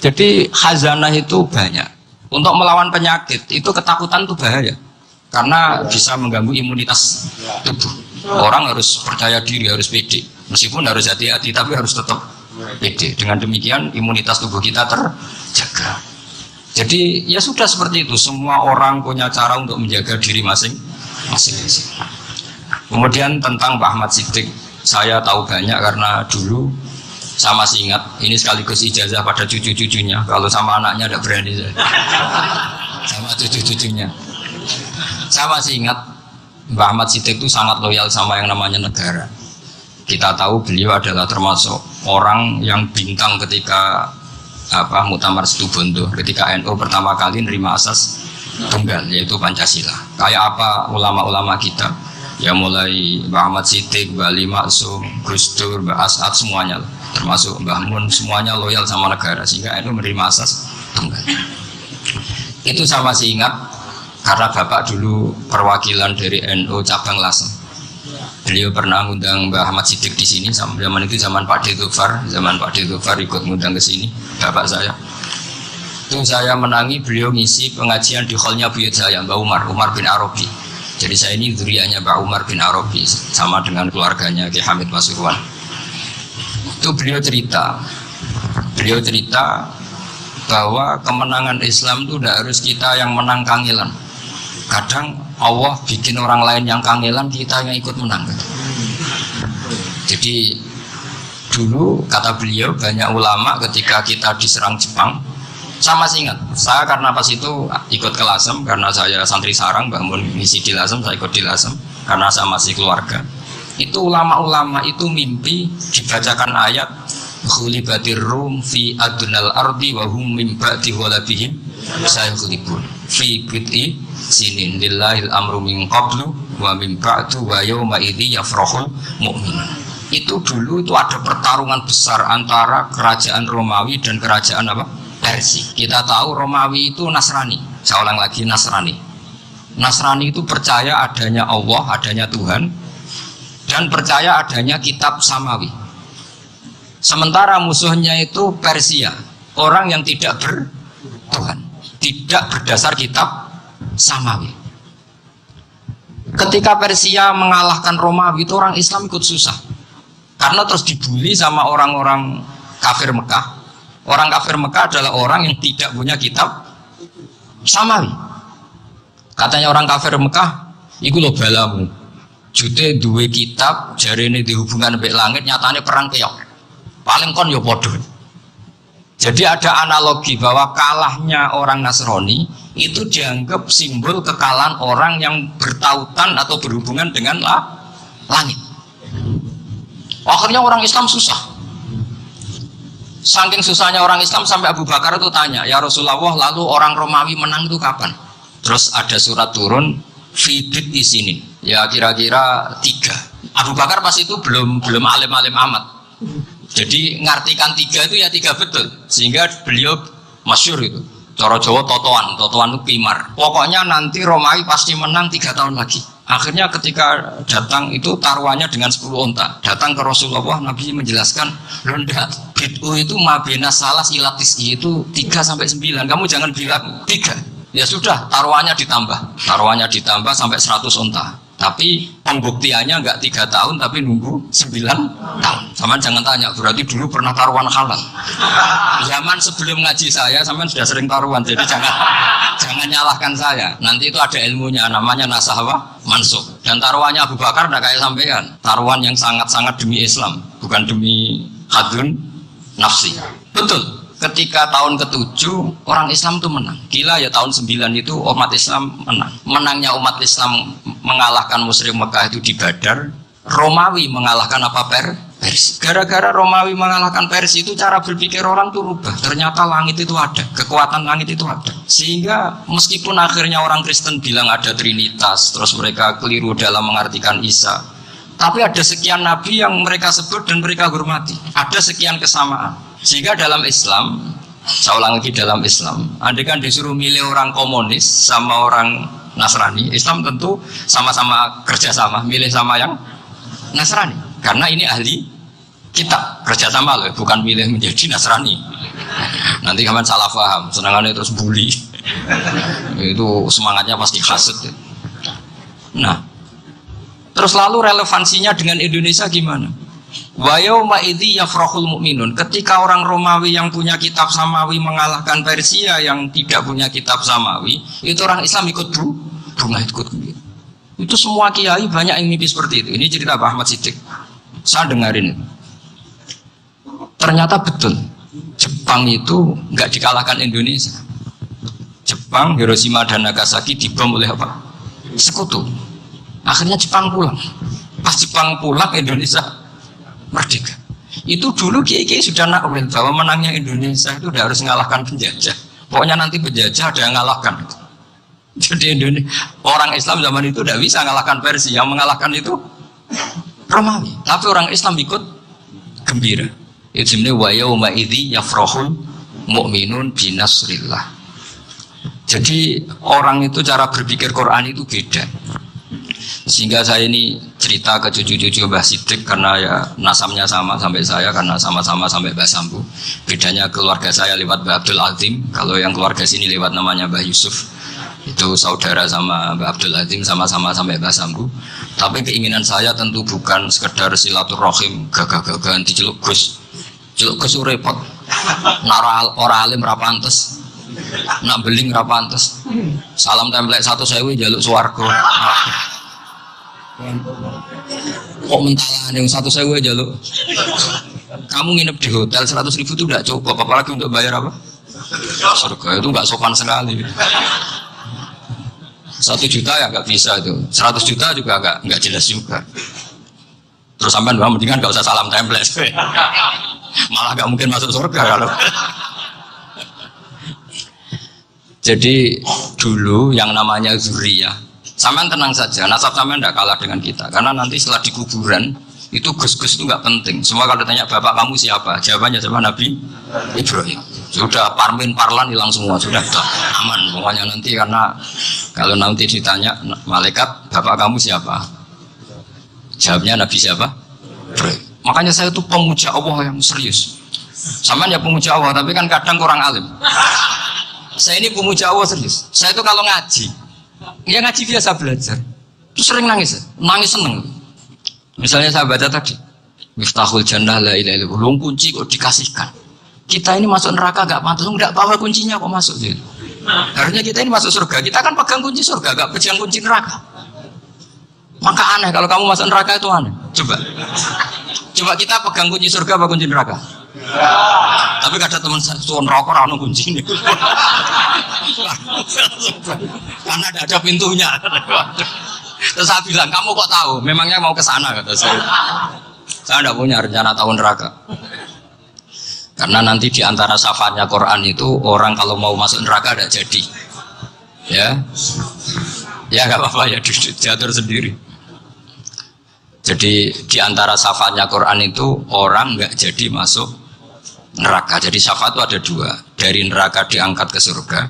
Jadi khazanah itu banyak. Untuk melawan penyakit itu ketakutan itu bahaya. Karena bisa mengganggu imunitas tubuh. Orang harus percaya diri, harus pede. Meskipun harus hati-hati, tapi harus tetap pede. Dengan demikian imunitas tubuh kita terjaga. Jadi ya sudah seperti itu. Semua orang punya cara untuk menjaga diri masing-masing. Kemudian tentang Pak Ahmad Siddiq, saya tahu banyak karena dulu saya masih ingat. Ini sekaligus ijazah pada cucu-cucunya. Kalau sama anaknya tidak berani saya. Sama cucu-cucunya. Saya masih ingat Mbak Ahmad Siddiq itu sangat loyal sama yang namanya negara. Kita tahu beliau adalah termasuk orang yang bintang ketika Muktamar Situbondo, ketika NU pertama kali nerima asas tunggal yaitu Pancasila. Kayak apa ulama-ulama kita, ya mulai Mbak Ahmad Siddiq, Mbak Ali Maksum, Gus Dur, Mbak As'ad, semuanya, termasuk Mbah Mun, semuanya loyal sama negara sehingga NU menerima asas tunggal. Itu saya masih ingat karena Bapak dulu perwakilan dari NU cabang Lasem. Beliau pernah ngundang Mbah Ahmad Siddiq di sini. Zaman itu zaman Pak Dhufar ikut ngundang ke sini. Bapak saya. Itu saya menangi beliau ngisi pengajian di hallnya buyut saya, Mbah Umar bin Arabi. Jadi saya ini dzurriahnya Mbah Umar bin Arabi sama dengan keluarganya Ki Hamid Pasuruan. Itu beliau cerita bahwa kemenangan Islam itu tidak harus kita yang menang kangelan. Kadang Allah bikin orang lain yang kangelan, kita yang ikut menang. Jadi dulu kata beliau banyak ulama ketika kita diserang Jepang, saya masih ingat. Saya karena pas itu ikut ke Lasem karena saya santri sarang, bangun misi di Lasem, saya ikut di Lasem karena saya masih keluarga. Itu ulama-ulama itu mimpi dibacakan ayat khulibatir rum fi adnal ardi wa hum min ba'di ghalabihim sayaghlibun fi bid'i sinin lillahil amru min qablu wa min ba'du wa yawma idzi yafrahul mu'min. Itu dulu itu ada pertarungan besar antara kerajaan Romawi dan kerajaan Persia. Kita tahu Romawi itu Nasrani. Saya ulang lagi, Nasrani. Nasrani itu percaya adanya Allah, adanya Tuhan, dan percaya adanya kitab samawi. Sementara musuhnya itu Persia, orang yang tidak bertuhan, tidak berdasar kitab samawi. Ketika Persia mengalahkan Romawi itu orang Islam ikut susah, karena terus dibully sama orang-orang kafir Mekah. Orang kafir Mekah adalah orang yang tidak punya kitab samawi. Katanya orang kafir Mekah, iku lo balamu, jute duwe kitab, jarene dihubungan mbek langit, nyatane perang keok. Paling kon yo podo. Jadi ada analogi bahwa kalahnya orang Nasrani itu dianggap simbol kekalahan orang yang bertautan atau berhubungan dengan langit. Akhirnya orang Islam susah. Saking susahnya orang Islam sampai Abu Bakar itu tanya, ya Rasulullah, lalu orang Romawi menang itu kapan? Terus ada surat turun, fidit di sini. Ya kira-kira 3. Abu Bakar pas itu belum alim-alim amat. Jadi ngartikan 3 itu ya 3 betul, sehingga beliau masyhur itu. Cara Jawa totoan itu pimar. Pokoknya nanti Romawi pasti menang 3 tahun lagi. Akhirnya ketika datang itu taruhannya dengan 10 unta. Datang ke Rasulullah, Nabi menjelaskan, "Londa, bid'u itu mabena salas ilatis itu 3 sampai 9. Kamu jangan bilang 3." Ya sudah, taruhannya ditambah sampai 100 unta. Tapi pembuktiannya enggak 3 tahun, tapi nunggu 9 tahun. Sama jangan tanya, berarti dulu pernah taruhan halal. Zaman sebelum ngaji saya, sampean sudah sering taruhan, jadi jangan nyalahkan saya. Nanti itu ada ilmunya, namanya nasah mansukh. Dan taruhannya Abu Bakar enggak kayak sampean. Taruhan yang sangat-sangat demi Islam, bukan demi hadun nafsi. Betul. Ketika tahun ke-7 orang Islam itu menang. Gila ya, tahun 9 itu umat Islam menang. Menangnya umat Islam mengalahkan musyrik Mekah itu di Badar. Romawi mengalahkan Persia. Gara-gara Romawi mengalahkan Persia itu cara berpikir orang itu rubah. Ternyata langit itu ada, kekuatan langit itu ada. Sehingga meskipun akhirnya orang Kristen bilang ada Trinitas, terus mereka keliru dalam mengartikan Isa, tapi ada sekian nabi yang mereka sebut dan mereka hormati. Ada sekian kesamaan. Sehingga dalam Islam, saya ulang lagi, dalam Islam, andai kan disuruh milih orang komunis sama orang Nasrani, Islam tentu sama-sama kerjasama, milih sama yang Nasrani, karena ini ahli kitab, kerjasama loh, bukan milih menjadi Nasrani. Nanti kamu salah paham, senangannya terus bully. Itu semangatnya pasti hasad. Nah, terus lalu relevansinya dengan Indonesia gimana? Wa yauma idzi yafrahul mu'minun. Ketika orang Romawi yang punya kitab Samawi mengalahkan Persia yang tidak punya kitab Samawi, itu orang Islam ikut bunga ikut. Itu semua kiai banyak yang mimpi seperti itu. Ini cerita Pak Ahmad Siddiq. Saya dengarin itu. Ternyata betul. Jepang itu nggak dikalahkan Indonesia. Jepang, Hiroshima dan Nagasaki dibom oleh apa? Sekutu. Akhirnya Jepang pulang. Pas Jepang pulang, Indonesia merdeka. Itu dulu kiai-kiai sudah nakwil bahwa menangnya Indonesia itu udah harus mengalahkan penjajah. Pokoknya nanti penjajah ada yang mengalahkan. Jadi Indonesia, orang Islam zaman itu tidak bisa mengalahkan Persia. Yang mengalahkan itu Romawi. Tapi orang Islam ikut gembira. Itu sebenarnya wa yauma idzi yafrahul mu'minun binasrillah. Jadi orang itu cara berpikir Quran itu beda. Sehingga saya ini cerita ke cucu-cucu Mbah Siddiq karena ya nasabnya sama sampai saya, karena sama-sama sampai Mbah Sambu. Bedanya keluarga saya lewat Mbah Abdul Azim, kalau yang keluarga sini lewat namanya Mbah Yusuf. Itu saudara sama Mbah Abdul Azim, sama-sama sampai Mbah Sambu. Tapi keinginan saya tentu bukan sekedar silaturahim gagah-gagahan diceluk Gus. Celuk Gus repot. Nara ora alim ra pantes. Nak beling ra pantes. Salam templek 1.000 jaluk swarga. Kok mentalan yang 1.000 jaluk. Kamu nginep di hotel 100.000 itu tidak cukup, apalagi untuk bayar apa? Surga itu nggak sopan sekali. 1 juta ya nggak bisa itu, 100 juta juga nggak jelas juga. Terus sampai mendingan nggak usah salam template, malah nggak mungkin masuk surga kalau. Jadi dulu yang namanya zuriyah, sampean tenang saja, nasab sampean tidak kalah dengan kita, karena nanti setelah di kuburan itu gus-gus itu nggak penting. Semua kalau tanya bapak kamu siapa, jawabannya sama Nabi Ibrahim. Sudah parmin parlan hilang semua, sudah aman pokoknya nanti, karena kalau nanti ditanya malaikat bapak kamu siapa, jawabnya Nabi siapa? Ibrahim. Makanya saya itu pemuja Allah yang serius. Sama ya pemuja Allah, tapi kan kadang kurang alim. Saya ini pemuja Allah serius. Saya itu kalau ngaji, ya ngaji biasa belajar, itu sering nangis seneng. Misalnya saya baca tadi, Miftahul Jannah la ilaha illallah, kunci kok dikasihkan. Kita ini masuk neraka gak pantas, enggak bawa kuncinya kok masuk gitu. Harusnya kita ini masuk surga, kita kan pegang kunci surga, gak pegang kunci neraka. Maka aneh kalau kamu masuk neraka itu aneh. Coba kita pegang kunci surga apa kunci neraka? Tapi ada teman suon rokok rano kunci ini. Karena ada pintunya. Terus saya bilang, kamu kok tahu? Memangnya mau ke sana kata saya. Saya tidak punya rencana tahun neraka. Karena nanti di antara syafaatnya Quran itu orang kalau mau masuk neraka tidak jadi. Ya nggak apa-apa ya, diatur sendiri. Jadi di antara syafaatnya Quran itu orang nggak jadi masuk neraka. Jadi syafaat itu ada 2, dari neraka diangkat ke surga,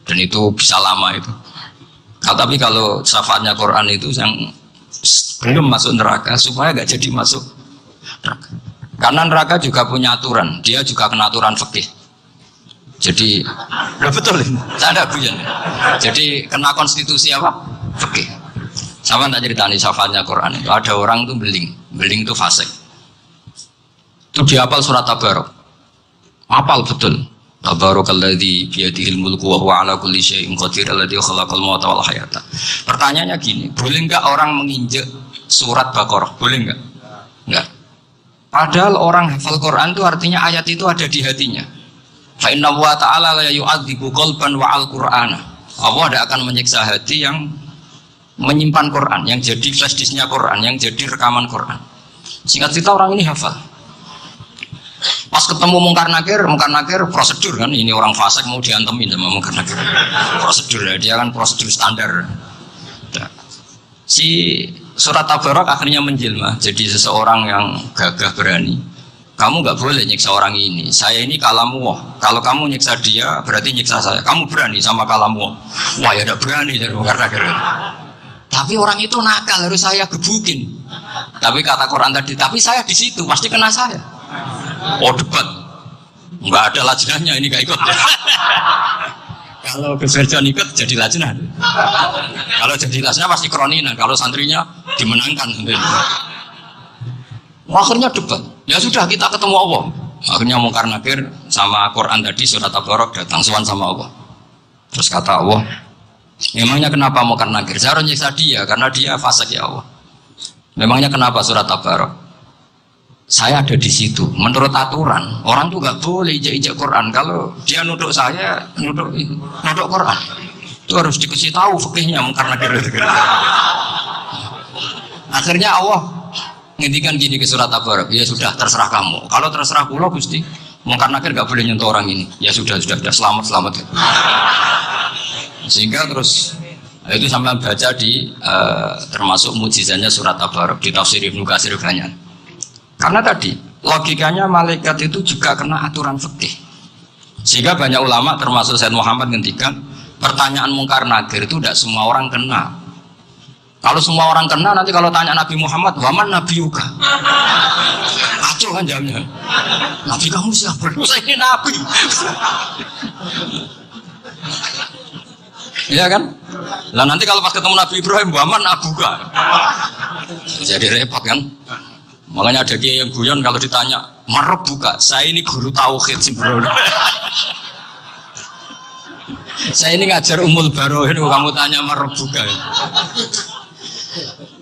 dan itu bisa lama itu. Tapi kalau syafaatnya Quran itu yang belum masuk neraka supaya nggak jadi masuk neraka. Karena neraka juga punya aturan, dia juga kena aturan fikih. Jadi, betul ini, saya ada bujan. Jadi kena konstitusi apa? Fikih. Sama tak ceritani syafaatnya Quran itu, ada orang tuh beling itu fasik. Itu dihafal surat Tabarok, hafal betul. Tabarakalladzi biyadihil mulku wa huwa ala kulli syai'in qadir alladzi khalaqal mauta wal hayata. Pertanyaannya gini, boleh enggak orang menginjek surat Baqarah? Boleh enggak? Enggak. Padahal orang hafal Quran itu artinya ayat itu ada di hatinya. Fa inna wa ta'ala la yu'adzibu qalban wa al-Qur'ana. Allah tidak akan menyiksa hati yang menyimpan Quran, yang jadi flash disknya Quran, yang jadi rekaman Quran. Singkat cerita orang ini hafal. Pas ketemu Mungkar Nakir prosedur kan, ini orang fasik mau diantemin sama Mungkar Nakir. Prosedur ya, dia kan prosedur standar. Si surat Tabarak akhirnya menjelma jadi seseorang yang gagah berani. Kamu nggak boleh nyiksa orang ini. Saya ini kalamullah. Kalau kamu nyiksa dia berarti nyiksa saya. Kamu berani sama kalamullah. Wah ya tidak berani dari Mungkar Nakir. Tapi orang itu nakal, harus saya gebukin. Tapi kata Quran tadi, tapi saya di situ pasti kena saya. Oh debat. Enggak ada lajnahnya, ini gak ikut. Kalau Gus Firjon ikut jadi lajnah. Kalau jadi lajnah pasti kroninan, kalau santrinya dimenangkan. Akhirnya debat. Ya sudah, kita ketemu Allah. Akhirnya Mungkar Nakir sama Quran tadi surat Tabarok datang sowan sama Allah. Terus kata Allah, memangnya kenapa Mungkar Nakir? Saya harus nyiksa dia karena dia fasik ya Allah. Memangnya kenapa surat Tabarok? Saya ada di situ. Menurut aturan, orang tuh nggak boleh ijak-ijak Quran. Kalau dia nuduk saya, nuduk Quran, itu harus dikasih tahu fikihnya karena akhirnya Allah ngintikan gini ke surat Tabarok. Ya sudah, terserah kamu. Kalau terserah pulau Gusti, karena nggak boleh nyentuh orang ini. Ya sudah selamat. Sehingga terus itu sampai baca di termasuk mujizatnya surat Tabarok di tafsir Ibnu Katsir banyak. Karena tadi logikanya malaikat itu juga kena aturan fikih. Sehingga banyak ulama termasuk Said Muhammad ngendikan pertanyaan Mungkar Nakir itu tidak semua orang kena. Kalau semua orang kena, nanti kalau tanya Nabi Muhammad, waman Nabi Yuka, acuh kan jamnya. Nabi kamu siapa? Saya ini Nabi. Iya kan? Lah nanti kalau pas ketemu Nabi Ibrahim, waman Abuka, jadi repot kan? Makanya ada kiai yang guyon kalau ditanya, marah buka, saya ini guru tauhid sih bro. Saya ini ngajar Ummul Barohin, kamu tanya marah buka.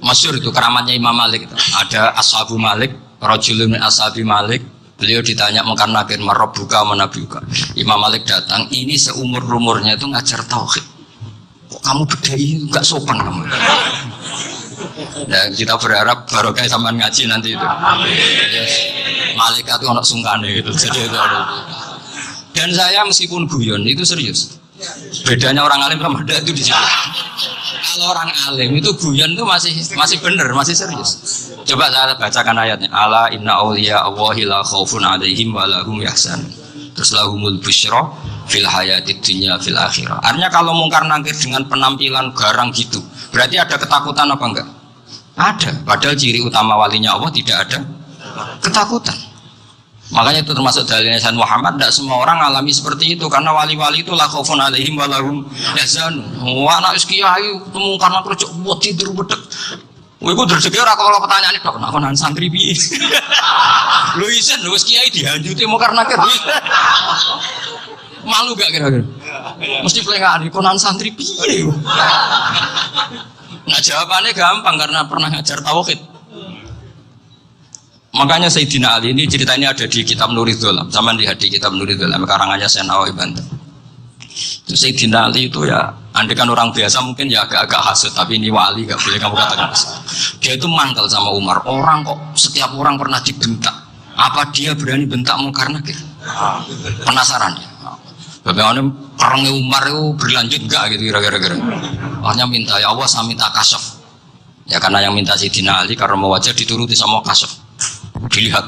Masyhur itu keramatnya Imam Malik itu. Ada Ashabu Malik, Rajulun min Ashabi Malik. Beliau ditanya Mungkar Nakir, marah buka mana buka. Imam Malik datang, ini seumur-umurnya itu ngajar tauhid. Kok kamu bedai enggak sopan kamu? Dan kita berharap barokah sampean ngaji nanti itu. Yes. Malaikat itu anak sungkane gitu. Jadi itu ada. Dan saya meskipun guyon itu serius. Bedanya orang alim sama ada itu di situ. Kalau orang alim itu guyon itu masih benar, masih serius. Coba saya bacakan ayatnya. Ala inna auliya Allahi la khaufun alaihim wa lahum yahzan. Terus lahumul busyra fil hayatid dunya fil akhirah. Artinya kalau Mungkar Nakir dengan penampilan garang gitu, berarti ada ketakutan apa enggak? Ada, padahal ciri utama walinya Allah tidak ada ketakutan. Makanya itu termasuk dalilnya Sayyid Muhammad. Tidak semua orang alami seperti itu, karena wali-wali itu la khaufun alaihim wa lahum yahzan. Wah, anak kiai temu karena kerja buat tidur bedek. Wih, gue rezeki ora kalau pertanyaan itu kok konan santri piye. Lho isen wis kiai dihanjuti Mungkar Nakir. Malu gak kira-kira? Mesti pelengahan konan santri piye. Nah jawabannya gampang karena pernah ngajar tauhid. Makanya Sayyidina Ali ini ceritanya ada di kitab Nurul Dholam. Sama lihat di kitab Nurul Dholam karangannya Syekh Nawawi Banten. Itu Sayyidina Ali itu ya, andekan orang biasa mungkin ya agak-agak hasut, tapi ini wali gak boleh kamu katakan. Dia itu mangkal sama Umar. Orang kok setiap orang pernah dibentak. Apa dia berani bentak Mungkar Nakir? Penasaran ya. Bagaimana perangnya Umar itu berlanjut enggak gitu kira-kira. Hanya minta ya Allah saya minta kasaf. Ya karena yang minta Sayyidina Ali karena mau wajah dituruti sama kasaf. Dilihat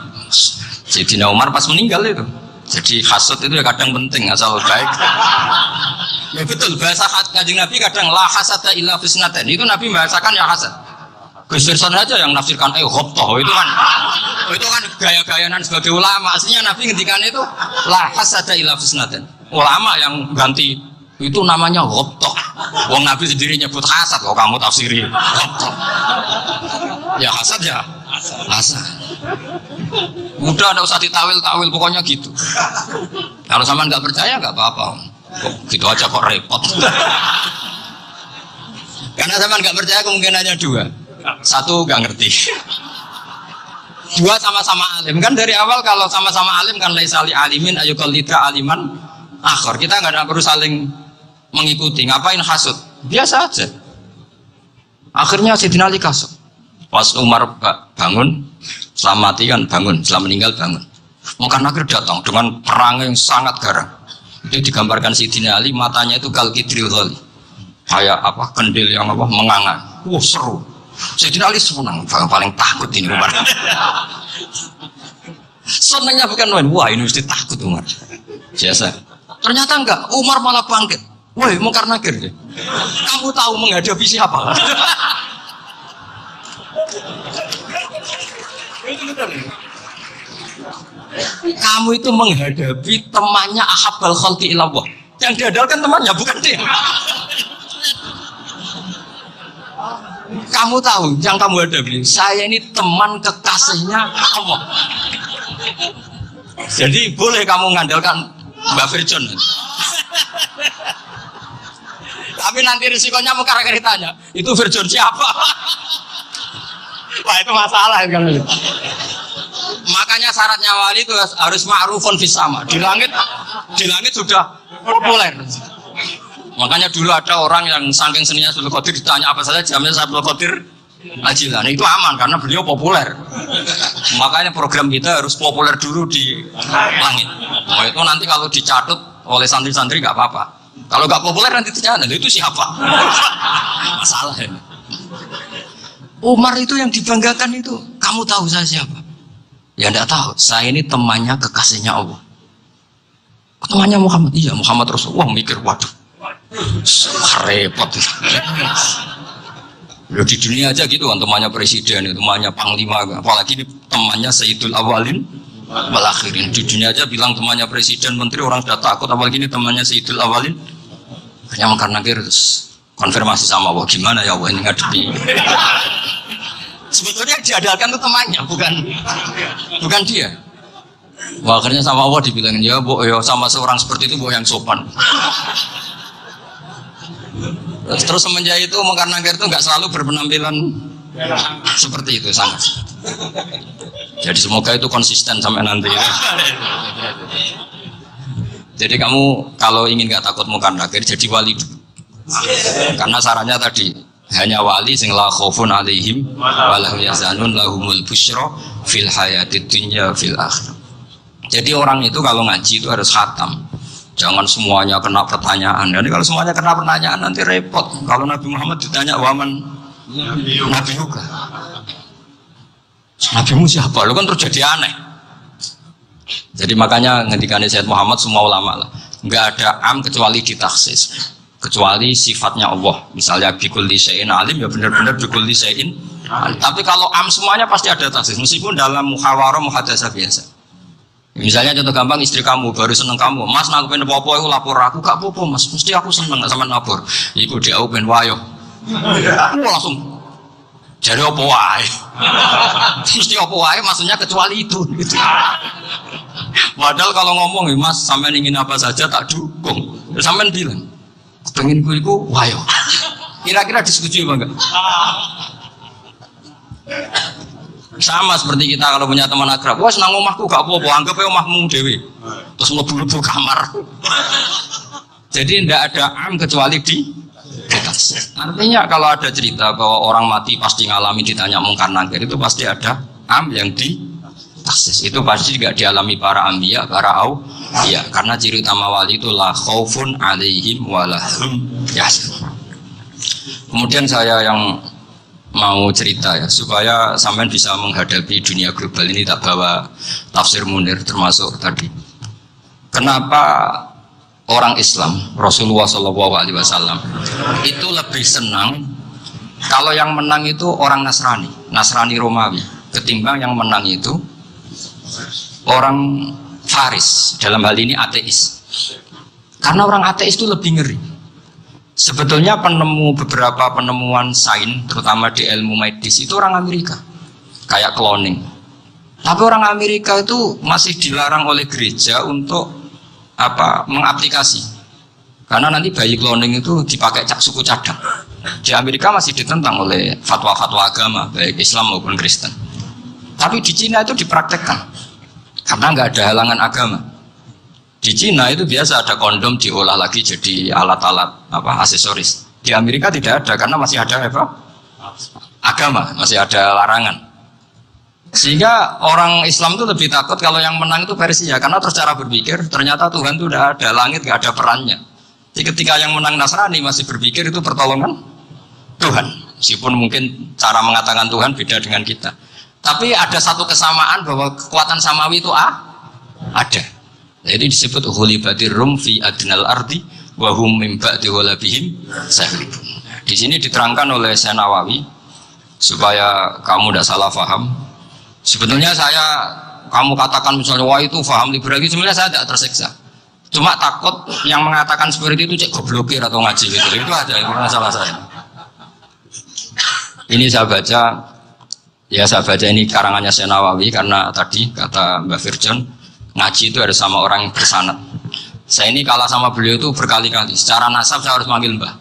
Sayyidina Umar pas meninggal itu. Jadi hasad itu ya kadang penting asal baik. Ya betul, bahasa Kanjeng Nabi kadang la hasada illa fisnaten. Itu Nabi membahasakan ya hasad. Gus Firson aja yang nafsirkan ghobtoh itu kan gaya-gayanan sebagai ulama. Aslinya Nabi ngendikan itu la hasada illa fisnaten. Ulama yang ganti itu namanya ghobtoh. Wong Nabi sendiri nyebut hasad, kok kamu tafsiri ghobtoh. Ya hasad ya hasad. Udah ada usah ditawil-tawil, pokoknya gitu. Kalau sama nggak percaya nggak apa-apa. Kok gitu aja kok repot. Karena sama nggak percaya kemungkinannya dua. Satu nggak ngerti. Dua sama-sama alim. Kan dari awal kalau sama-sama alim kan laisali alimin ayukal lidra aliman akhir. Kita nggak perlu saling mengikuti. Ngapain hasud? Biasa aja. Akhirnya Sayyidina Ali kasut. Pas Umar bangun, setelah mati kan bangun, setelah meninggal bangun. Mungkar Nakir datang dengan perang yang sangat garang. Itu digambarkan Sayyidina Ali, matanya itu kalkidril ghali, kayak apa kendil yang apa menganga. Seru. Sayyidina Ali senang, paling takut ini Umar. Senangnya bukan main, wah ini mesti takut Umar. Biasa. Ternyata enggak, Umar malah bangkit. Woi Mungkar Nakir, kamu tahu menghadapi siapa? Kamu itu menghadapi temannya ahabbal khalqi ilallah. Yang diandalkan temannya bukan dia. Kamu tahu yang kamu hadapi, saya ini teman kekasihnya Allah. Jadi boleh kamu mengandalkan Mbak Virjon. Tapi nanti risikonya mau kira-kira tanya, itu Virjon siapa? Wah itu masalah kan. Makanya syaratnya wali itu harus ma'rufun fis sama. Di langit sudah populer. Makanya dulu ada orang yang saking seninya Abdul Qadir ditanya apa saja jamnya Abdul Qadir Al-Jilani. Itu aman karena beliau populer. Makanya program kita harus populer dulu di langit. Nah, itu nanti kalau dicatut oleh santri-santri nggak apa-apa. Kalau nggak populer nanti ditanya, itu siapa? Masalah ini. Umar itu yang dibanggakan itu, kamu tahu saya siapa? Ya enggak tahu, saya ini temannya kekasihnya Allah. Temannya Muhammad, iya Muhammad Rasulullah. Mikir, waduh, repot. Ya, di dunia aja gitu kan, temannya presiden, temannya panglima, apalagi ini temannya Sayyidul Awalin wal Akhirin. Di dunia aja bilang temannya presiden, menteri, orang sudah takut, apalagi ini temannya Sayyidul Awalin. Hanya karena terus konfirmasi sama Allah, gimana ya Allah ini ngadepi. Sebetulnya yang diandalkan itu temannya, bukan dia. Wah, akhirnya sama Allah dibilangin, ya bu, ya sama seorang seperti itu bu yang sopan. Terus semenjak itu Mungkar Nakir itu nggak selalu berpenampilan seperti itu sangat. Jadi semoga itu konsisten sampai nanti. Jadi kamu kalau ingin nggak takut Mungkar Nakir jadi wali dulu. Karena sarannya tadi hanya wali sing la khaufun alaihim wa lahum yahzanun lahumul busyra fil hayatid dunya fil akhirah. Jadi orang itu kalau ngaji itu harus khatam. Jangan semuanya kena pertanyaan. Jadi kalau semuanya kena pertanyaan nanti repot. Kalau Nabi Muhammad ditanya waman Nabi juga. Nabimu siapa? Lu kan terjadi aneh. Jadi makanya ngendikane Sayyid Muhammad semua ulama lah. Enggak ada am kecuali ditaksis. Kecuali sifatnya Allah. Misalnya bikulli syai'in alim ya benar-benar bikulli syai'in alim. Tapi kalau am semuanya pasti ada taksis. Meskipun dalam muhawarah muhadasah biasa. Misalnya contoh gampang, istri kamu baru seneng kamu, mas nak pengen apa-apa aku lapor aku gak apa-apa mas, mesti aku seneng sama lapor. Iku dia aku pengen wayo, aku langsung jadi apa wae, mesti apa wae maksudnya kecuali itu. Gitu. Padahal kalau ngomong mas sampean ingin apa saja tak dukung, sampean bilang pengen iku wayo. Kira-kira disetujui apa enggak? Sama seperti kita kalau punya teman akrab, wah senang omahku gak apa-apa, anggap aja omahmu dewi, terus mlebu-mlebu kamar. Jadi tidak ada am kecuali di atas. Artinya kalau ada cerita bahwa orang mati pasti ngalami ditanya Mungkar Nakir, itu pasti ada am yang di taksis. Itu pasti juga dialami para anbiya, para auliya. Karena ciri utama wali itu la khaufun alaihim walahum yahzanun. Kemudian saya yang mau cerita ya supaya sampean bisa menghadapi dunia global ini, tak bawa tafsir Munir termasuk tadi. Kenapa orang Islam Rasulullah SAW itu lebih senang kalau yang menang itu orang Nasrani Romawi ketimbang yang menang itu orang Faris, dalam hal ini ateis. Karena orang ateis itu lebih ngeri. Sebetulnya beberapa penemuan sains, terutama di ilmu medis itu orang Amerika, kayak cloning. Tapi orang Amerika itu masih dilarang oleh gereja untuk mengaplikasi. Karena nanti bayi cloning itu dipakai suku cadang. Di Amerika masih ditentang oleh fatwa-fatwa agama, baik Islam maupun Kristen. Tapi di Cina itu dipraktekkan, karena nggak ada halangan agama. Di Cina itu biasa ada kondom diolah lagi jadi alat-alat aksesoris. Di Amerika tidak ada karena masih ada agama, masih ada larangan. Sehingga orang Islam itu lebih takut kalau yang menang itu Persia, karena terus cara berpikir ternyata Tuhan itu udah ada, langit nggak ada perannya. Jadi ketika yang menang Nasrani masih berpikir itu pertolongan Tuhan, meskipun mungkin cara mengatakan Tuhan beda dengan kita. Tapi ada satu kesamaan bahwa kekuatan samawi itu ada. Jadi disebut ghulibatir rum fi adnal ardi wa hum min ba'di ghalabihim saghlibun. Di sini diterangkan oleh Syekh Nawawi supaya kamu tidak salah paham. Sebetulnya saya kamu katakan misalnya wah itu paham liberal, sebenarnya saya tidak tersiksa. Cuma takut yang mengatakan seperti itu cek goblokir atau ngaji gitu. Itu aja itu masalah saya. Ini saya baca ini karangannya Syekh Nawawi karena tadi kata Mbak Firjan ngaji itu harus sama orang yang bersanad. Saya ini kalah sama beliau itu berkali-kali. Secara nasab saya harus manggil Mbah.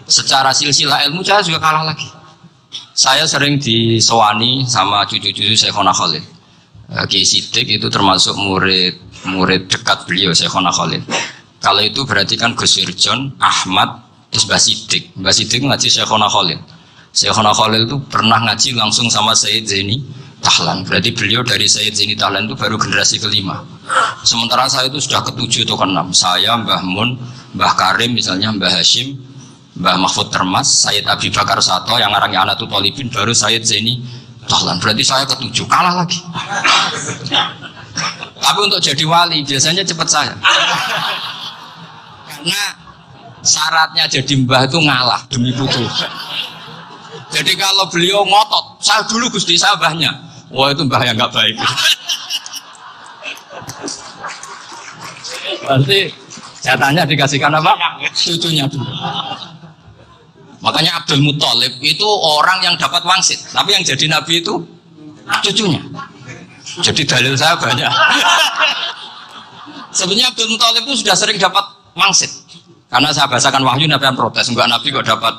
Secara silsilah ilmu saya juga kalah lagi. Saya sering disewani sama cucu-cucu Syekhona Khalil. Kiai Sidik itu termasuk murid dekat beliau Syekhona Khalil. Kalau itu berarti kan Gus Firjon, Ahmad, terus Mbah Sidik. Mbah Sidik ngaji Syekhona Khalil. Syekhona Khalil itu pernah ngaji langsung sama Sayyid Zaini Tahlan. Berarti beliau dari Sayyid Zaini Tahlan itu baru generasi kelima. Sementara saya itu sudah ke-7 atau ke-6. Saya, Mbah Mun, Mbah Karim misalnya, Mbah Hashim, Mbah Mahfud Termas, Sayyid Abi Bakar Sato yang ngarangnya Anatul Talibin, baru Sayyid Zaini Tahlan. Berarti saya ke-7, kalah lagi. Tapi untuk jadi wali biasanya cepat saya. Karena syaratnya jadi mbah itu ngalah demi putu. Jadi kalau beliau ngotot, saya dulu Gusti saya mbahnya. Wah itu mbah yang nggak baik. Berarti jatahnya dikasihkan apa? Cucunya dulu. Makanya Abdul Muthalib itu orang yang dapat wangsit, tapi yang jadi nabi itu cucunya. Jadi dalil saya banyak. Sebenarnya Abdul Muthalib itu sudah sering dapat wangsit. Karena saya bahasakan wahyu, nabi yang protes, enggak nabi kok dapat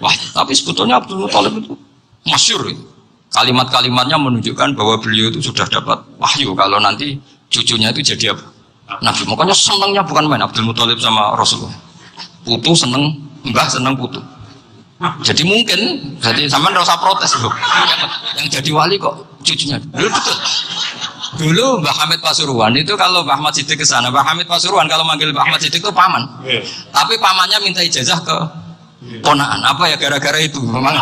wahyu. Tapi sebetulnya Abdul Muthalib itu masyhur itu. Kalimat-kalimatnya menunjukkan bahwa beliau itu sudah dapat wahyu kalau nanti cucunya itu jadi apa? Nabi. Makanya senangnya bukan main Abdul Muthalib sama Rasulullah. Putu seneng, mbah seneng putu. Jadi mungkin, jadi sama nggak usah protes loh. Yang jadi wali kok cucunya. Dulu betul. Dulu Mbah Hamid Pasuruan itu kalau Mbah Ahmad Siddiq ke sana, Mbah Hamid Pasuruan kalau manggil Mbah Ahmad Siddiq itu paman. Tapi pamannya minta ijazah ke ponaan. Apa ya gara-gara itu memang.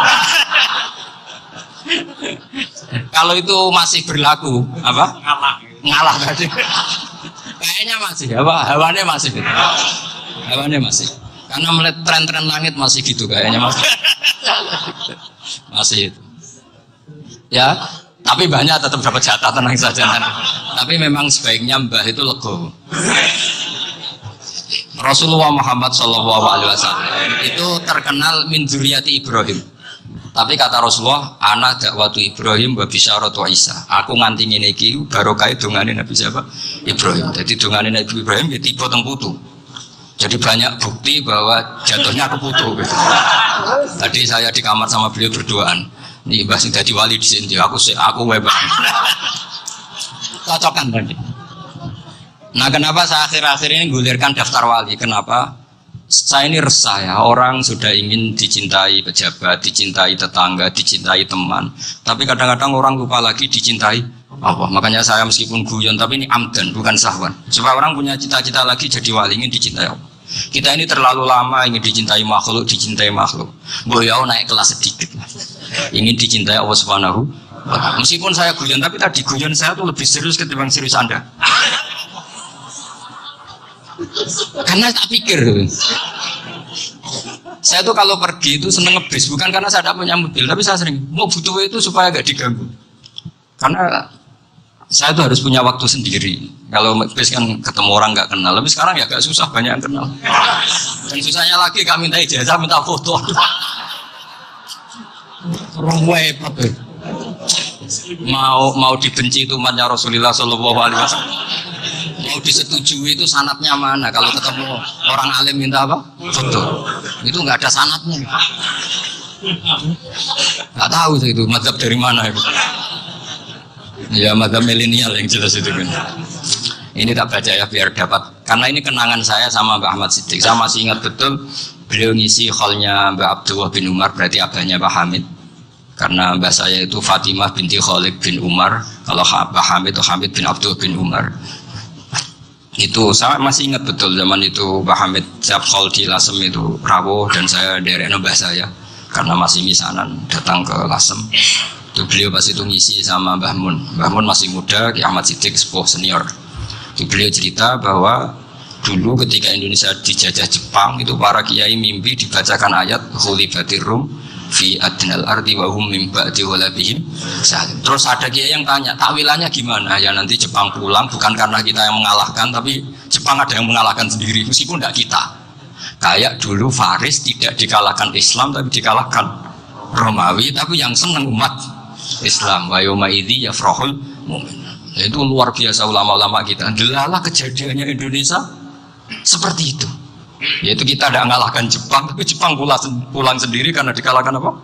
Kalau itu masih berlaku, apa? Ngalah tadi. Kayaknya masih, apa? Hawannya masih. Hawannya masih. Karena melihat tren-tren langit masih gitu kayaknya masih itu. Ya, tapi banyak tetap dapat jatah, tenang saja. Tapi memang sebaiknya mbah itu lego. Rasulullah Muhammad SAW itu terkenal min dzurriyyati Ibrahim. Tapi kata Rasulullah, ana dakwatu Ibrahim wa bisyaratu Isa. Aku nganti ngene iki barokah dongane Nabi siapa? Ibrahim. Jadi dongane Nabi Ibrahim ya tiba teng putu. Jadi banyak bukti bahwa jatuhnya ke putu gitu. Tadi saya di kamar sama beliau berduaan. Nih Mbah sing dadi wali di sini, aku webang. Cocokan tadi. Nah, kenapa saya akhir-akhir ini gulirkan daftar wali? Kenapa? Saya ini resah ya, orang sudah ingin dicintai pejabat, dicintai tetangga, dicintai teman. Tapi kadang-kadang orang lupa lagi dicintai Allah. Makanya saya meskipun guyon, tapi ini amdan, bukan sahwan. Supaya orang punya cita-cita lagi jadi wali, ingin dicintai Allah. Kita ini terlalu lama ingin dicintai makhluk, Boyau naik kelas sedikit. Ingin dicintai Allah Subhanahu wa Ta'ala. Meskipun saya guyon, tapi tadi guyon saya tuh lebih serius ketimbang serius Anda. Karena tak pikir. Saya tuh kalau pergi itu seneng ngebis, bukan karena saya tidak punya mobil, tapi saya sering mau butuh itu supaya gak diganggu. Karena saya tuh harus punya waktu sendiri. Kalau bis kan ketemu orang nggak kenal, tapi sekarang ya gak susah, banyak yang kenal. Dan susahnya lagi kami minta ijazah, minta foto. Mau dibenci itu umatnya Rasulullah Shallallahu Alaihi Wasallam. Mau disetujui itu sanatnya mana? Kalau ketemu orang alim minta apa? Foto. Itu nggak ada sanatnya. Nggak tahu itu mazhab dari mana itu. Ya mazhab milenial yang jelas itu kan. Ini tak baca ya biar dapat. Karena ini kenangan saya sama Mbak Ahmad Siddiq. Saya masih ingat betul beliau ngisi hallnya Mbak Abdullah bin Umar, berarti abahnya Pak Hamid. Karena mbak saya itu Fatimah binti Khalid bin Umar. Kalau Mbak Hamid itu Hamid bin Abdullah bin Umar. Itu saya masih ingat betul zaman itu Mbak Hamid siap hall di Lasem itu rawuh dan saya derek mbah saya karena masih misanan datang ke Lasem. Itu beliau pas itu ngisi sama Mbah Mun. Mbah Mun masih muda, Ki Ahmad Siddiq sepuh senior. Itu beliau cerita bahwa dulu ketika Indonesia dijajah Jepang itu para kiai mimpi dibacakan ayat Khulibatir Rum fi adnal ardi wa hum min ba'di ghalabihim salim. Terus ada kiai yang tanya, takwilannya gimana? Ya nanti Jepang pulang bukan karena kita yang mengalahkan, tapi Jepang ada yang mengalahkan sendiri meskipun tidak kita. Kayak dulu Faris tidak dikalahkan Islam tapi dikalahkan Romawi, tapi yang senang umat Islam. Wa yauma idzi yafrahul mu'min. Itu luar biasa ulama-ulama kita. Delalah kejadiannya Indonesia seperti itu. Yaitu kita tidak mengalahkan Jepang, tapi Jepang pulang sendiri karena dikalahkan apa?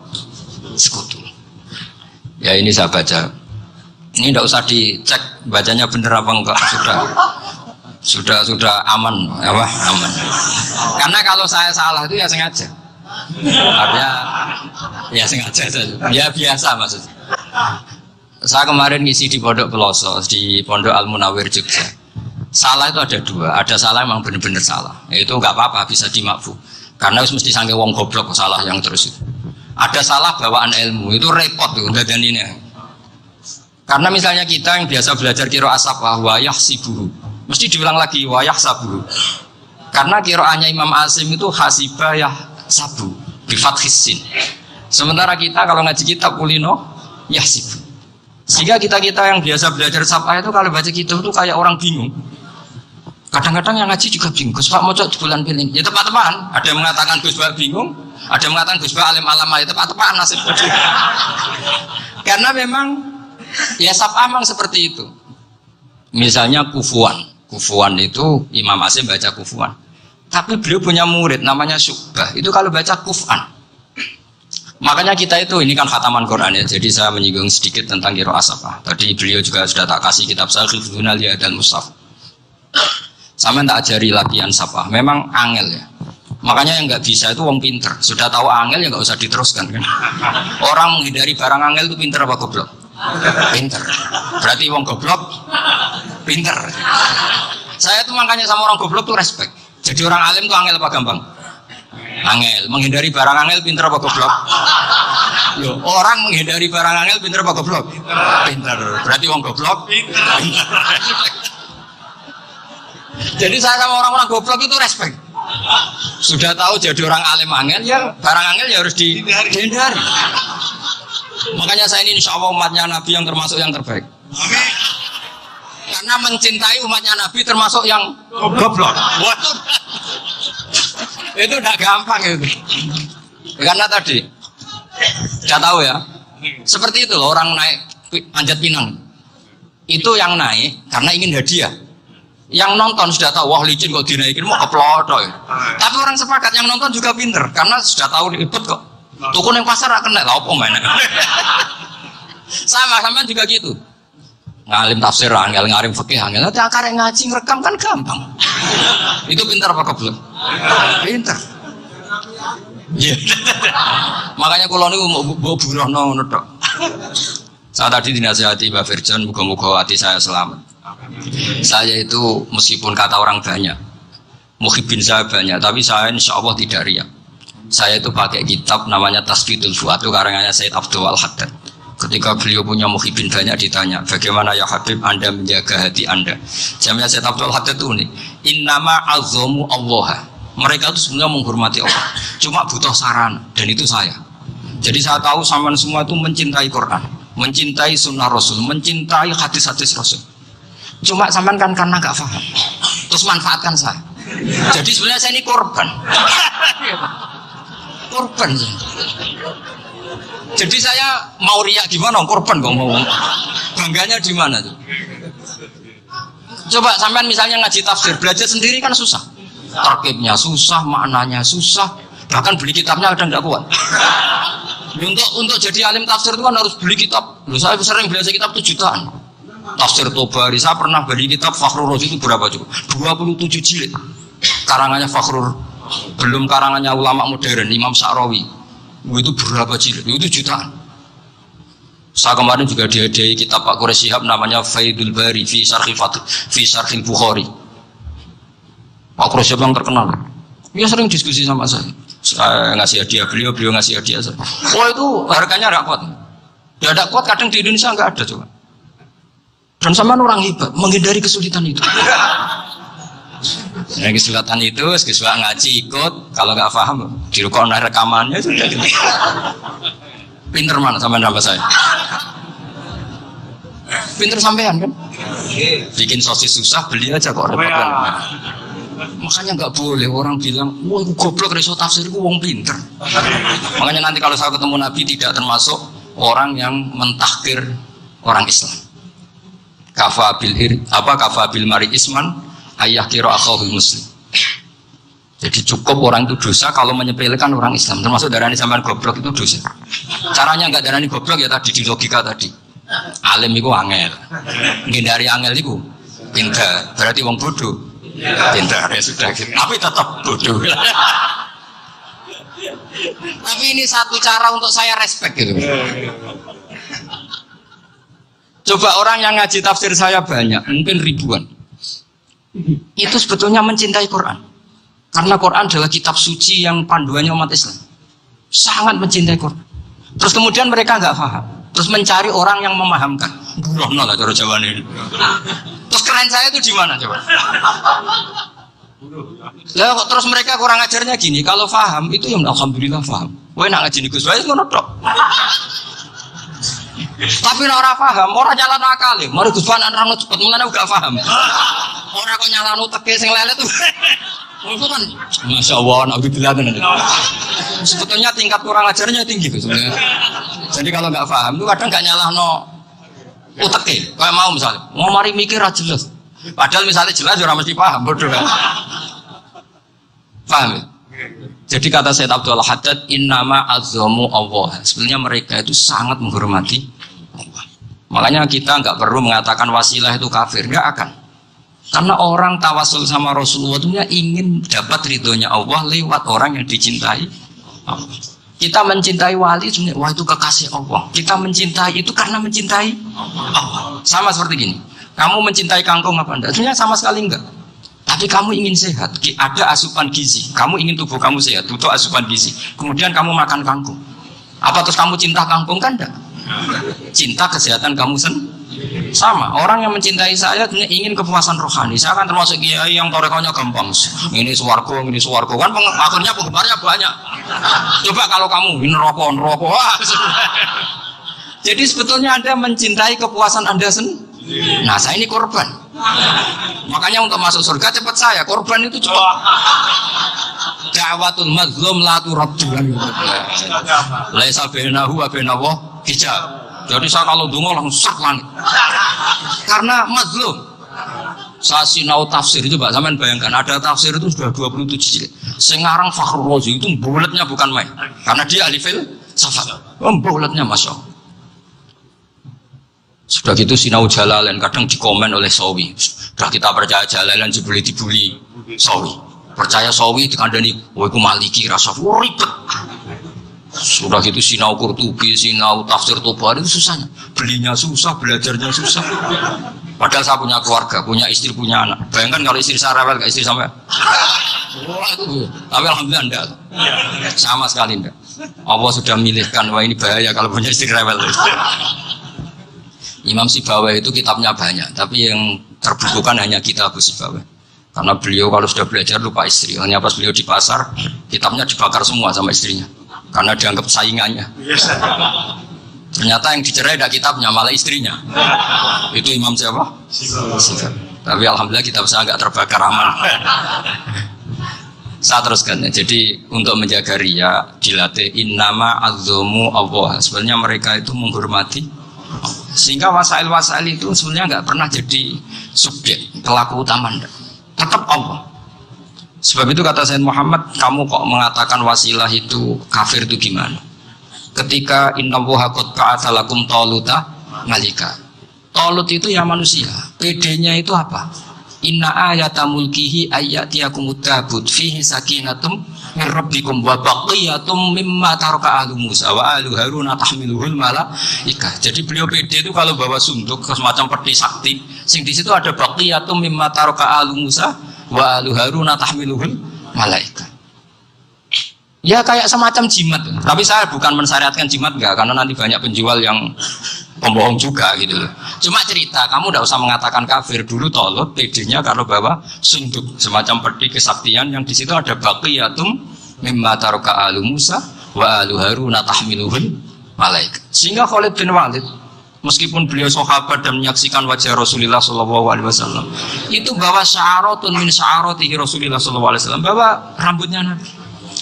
Sekutu. Ya ini saya baca. Ini tidak usah dicek bacanya benar apa enggak, sudah aman, apa? Aman. Karena kalau saya salah itu ya sengaja. Artinya ya sengaja saja. Ya biasa maksudnya. Saya kemarin ngisi di Pondok Peloso, di Pondok Al Munawir Jogja. Salah itu ada dua, ada salah memang benar-benar salah. Itu nggak apa-apa, bisa dimakfu. Karena mesti sangke wong goblok salah yang terus itu. Ada salah bawaan ilmu, itu repot tuh dan ini. Karena misalnya kita yang biasa belajar qiraat safah wa yahsibuhu, mesti diulang lagi wa yahsabuhu. Karena qiraatnya Imam Asim itu hasibah yahsabu bi fathis sin. Sementara kita kalau ngaji kitab kulino yahsibu. Sehingga kita yang biasa belajar safah itu kalau baca kitab itu kayak orang bingung. Kadang-kadang yang ngaji juga bingung. Gus Pak mocok di bulan piling. Ya tepat-tepat. Ada yang mengatakan Gus Pak bingung, ada yang mengatakan Gus Pak alim alama. Ya tepat-tepat nasib. Karena memang ya safah memang seperti itu. Misalnya kufuan. Kufuan itu Imam Asim baca kufuan. Tapi beliau punya murid namanya Syu'bah. Itu kalau baca kuf'an. Makanya kita itu, ini kan khataman Quran ya, jadi saya menyinggung sedikit tentang qiraat safah. Tadi beliau juga sudah tak kasih kitab saya Hifdzul Liya dan Mushaf. Sama tak ajari latihan safah, memang angel ya. Makanya yang nggak bisa itu wong pinter. Sudah tahu angel ya nggak usah diteruskan kan. Orang menghindari barang angel itu pinter apa goblok? Pinter. Berarti wong goblok pinter. Saya tuh makanya sama orang goblok tuh respect. Jadi orang alim tuh angel apa gampang? Angel, menghindari barang angel pinter apa goblok? Loh, orang menghindari barang angel pinter apa goblok? Pinter. Berarti wong goblok pinter. Jadi saya sama orang-orang goblok itu respect. Sudah tahu jadi orang alim angel ya barang angel ya harus dihindari. Makanya saya ini insya Allah umatnya Nabi yang termasuk yang terbaik. Karena mencintai umatnya Nabi termasuk yang goblok. Itu udah gampang itu. Karena tadi saya tahu ya. Seperti itu loh orang naik Panjat Pinang. Itu yang naik karena ingin hadiah. Yang nonton sudah tahu wah licin kok dinaikin mau keplodok. Tapi orang sepakat yang nonton juga pinter karena sudah tahu ribet kok. Tukun yang pasar akan naik lapo mana. Sama juga gitu. Ngalim tafsir angel, ngalim fikih angel. Nanti akar yang ngaji ngerekam kan gampang. Itu pintar apa goblok? Pintar. Yeah. Makanya kalau ini mau buruh ngono tok. Saya tadi dinasihati Mbak Firjan, moga-moga hati saya selamat. Saya itu meskipun kata orang banyak, muhibin saya banyak, tapi saya insya Allah tidak riak. Saya itu pakai kitab namanya Tasfidul Fuad, itu karangannya Said Abdul Al-Haddad. Ketika beliau punya muhibin banyak ditanya, bagaimana ya Habib Anda menjaga hati Anda? Jamnya Said Abdul Haddad itu nih, innama azzamu Allah. Mereka itu sebenarnya menghormati Allah, cuma butuh saran, dan itu saya. Jadi saya tahu sampean semua itu mencintai Quran, mencintai sunnah Rasul, mencintai hadis-hadis Rasul. Cuma sampean kan karena gak paham, terus manfaatkan saya. Jadi sebenarnya saya ini korban. Korban. Jadi saya mau riak gimana? Korban kok mau. Bangganya di mana tuh? Coba sampean misalnya ngaji tafsir, belajar sendiri kan susah. Tarkibnya susah, maknanya susah. Bahkan beli kitabnya kadang nggak kuat. Untuk jadi alim tafsir itu kan harus beli kitab. Loh, saya sering belajar kitab 7 jutaan. Tafsir Tobari, saya pernah beli kitab Fakhrur Razi itu berapa juga? 27 jilid. Karangannya Fakhrur, belum karangannya ulama modern, Imam Sa'rawi. Itu berapa jilid? Itu jutaan. Saya kemarin juga dihadiahi kitab Pak Quraish Shihab namanya Faidul Bari fi Syarhil Bukhari. Pak Quraish Shihab yang terkenal. Dia sering diskusi sama saya. Saya ngasih hadiah beliau ngasih hadiah saya. Oh itu harganya nggak kuat. Ya nggak kuat kadang di Indonesia nggak ada coba. Dan sama orang hebat menghindari kesulitan itu. Yang kesulatan itu, kesukaan ngaji ikut, kalau nggak paham, dirukun rekamannya sudah gitu. Pinter mana sampean sama saya? Pinter sampean kan? Bikin sosis susah, beli aja kok repot kan? Makanya nggak boleh orang bilang, wah goblok reso tafsir, wong pinter. Makanya nanti kalau saya ketemu Nabi tidak termasuk orang yang mentahkir orang Islam. Kafabil mari isman ayah kira akhul muslim. Jadi cukup orang itu dosa kalau menyepelekan orang Islam, termasuk darani sampean goblok itu dosa. Caranya nggak darani goblok ya tadi di logika tadi. Alim itu angel, ngindari angel itu pintar. Berarti wong bodoh pintar ya sudah gitu. Tapi tetap bodoh. Tapi ini satu cara untuk saya respect gitu. Coba orang yang ngaji tafsir saya banyak, mungkin ribuan. Itu sebetulnya mencintai Quran. Karena Quran adalah kitab suci yang panduannya umat Islam. Sangat mencintai Quran. Terus kemudian mereka nggak paham. Terus mencari orang yang memahamkan. Burono lah cara Jawa ini. Terus keren saya itu di mana coba? Lah kok terus mereka kurang ajarnya gini. Kalau paham itu ya alhamdulillah paham. Wah nak ngaji Gus Wais ngono tok. Tapi orang paham, orang nyala nakal. Mari Gus Wan orang cepet mulane gak paham. Orang kok nyalano teke sing lelet tuh. Itu kan Masya Allah, naudzubillah tenan. Sebetulnya tingkat kurang ajarnya tinggi tuh sebenarnya. Jadi kalau nggak paham tuh kadang nggak nyalahno uteke. Kayak mau misalnya, mau mari mikir aja jelas. Padahal misalnya jelas orang mesti paham, bodoh kan? Paham ya? Jadi kata Sayyid Abdul Haddad, innama azzamu Allah. Sebenarnya mereka itu sangat menghormati Allah. Makanya kita nggak perlu mengatakan wasilah itu kafir, nggak akan. Karena orang tawasul sama Rasulullah itu ingin dapat ridhonya Allah lewat orang yang dicintai Allah. Kita mencintai wali sebenarnya, wah itu kekasih Allah. Kita mencintai itu karena mencintai Allah. Sama seperti gini, kamu mencintai kangkung apa enggak? Sebenarnya sama sekali enggak. Tapi kamu ingin sehat, ada asupan gizi. Kamu ingin tubuh kamu sehat, butuh asupan gizi. Kemudian kamu makan kangkung. Apa terus kamu cinta kangkung kan enggak? Cinta kesehatan kamu sendiri. Sama, orang yang mencintai saya ingin kepuasan rohani. Saya kan termasuk kiai yang torekonya gampang. Ini suwargo kan akhirnya penggemarnya banyak. Coba kalau kamu ini rokok. Jadi sebetulnya Anda mencintai kepuasan Anda sendiri. Nah, saya ini korban. Makanya untuk masuk surga cepat saya, korban itu cepat. Da'watul mazlum la turaddu. Laisa bainahu wa bainallah hijab. Jadi saya kalau dungo langsung sak langit. Karena mazlum. Saya sinau tafsir itu Pak, sampean bayangkan ada tafsir itu sudah 27 jilid. Sekarang Fakhrul Razi itu bulatnya bukan main. Karena dia ahli filsafat. Bulatnya Masya Allah. Sudah gitu sinau Jalalain kadang dikomen oleh Sawi. Sudah kita percaya Jalalain dibuli Sawi. Percaya Sawi dikandani, wah itu Maliki rasa ribet. Sudah gitu sinau Qurtubi, sinau tafsir Tobari itu susahnya. Belinya susah, belajarnya susah. Padahal saya punya keluarga, punya istri, punya anak. Bayangkan kalau istri saya rewel, istri sampai. Wah itu. Tapi alhamdulillah enggak. Sama sekali enggak. Allah sudah milihkan, wah ini bahaya kalau punya istri rewel. Imam Sibawai itu kitabnya banyak, tapi yang terbukukan hanya kitab Sibawai. Karena beliau kalau sudah belajar lupa istri. Hanya pas beliau di pasar, kitabnya dibakar semua sama istrinya. Karena dianggap saingannya. Ternyata yang dicerai tidak kitabnya, malah istrinya. Itu Imam siapa? Tapi alhamdulillah kitab saya agak terbakar aman. Saya teruskan ya. Jadi untuk menjaga ria dilatih innama azzamu Allah. Sebenarnya mereka itu menghormati Allah. Sehingga wasail itu sebenarnya nggak pernah jadi subjek pelaku utama, tetap Allah. Sebab itu kata Sayyid Muhammad, kamu kok mengatakan wasilah itu kafir itu gimana? Ketika innallaha qad ba'atsa lakum taluta malika. Talut itu ya manusia. PD-nya itu apa? Inna ayata mulkihi ayyatiyakumut tabut fihi sakinatum min rabbikum wa baqiyatum mimma taraka ahlu Musa wa ahlu Harun tahmiluhul malaikah. Jadi beliau PD itu kalau bawa sunduk semacam peti sakti, sing di situ ada baqiyatum mimma taraka ahlu Musa wa ahlu Harun tahmiluhul malaikah. Ya kayak semacam jimat. Tapi saya bukan mensyariatkan jimat enggak, karena nanti banyak penjual yang pembohong juga gitu loh. Cuma cerita, kamu tidak usah mengatakan kafir dulu. Tolot PD-nya kalau bawa sunduk semacam peti kesaktian yang di situ ada baqiyatum mimma taraka alu Musa wa alu Harun tahmiluhul malaikat. Sehingga Khalid bin Walid meskipun beliau sahabat dan menyaksikan wajah Rasulullah SAW, itu bawa sya'aratun min sya'aratihi Rasulullah SAW, bawa rambutnya Nabi.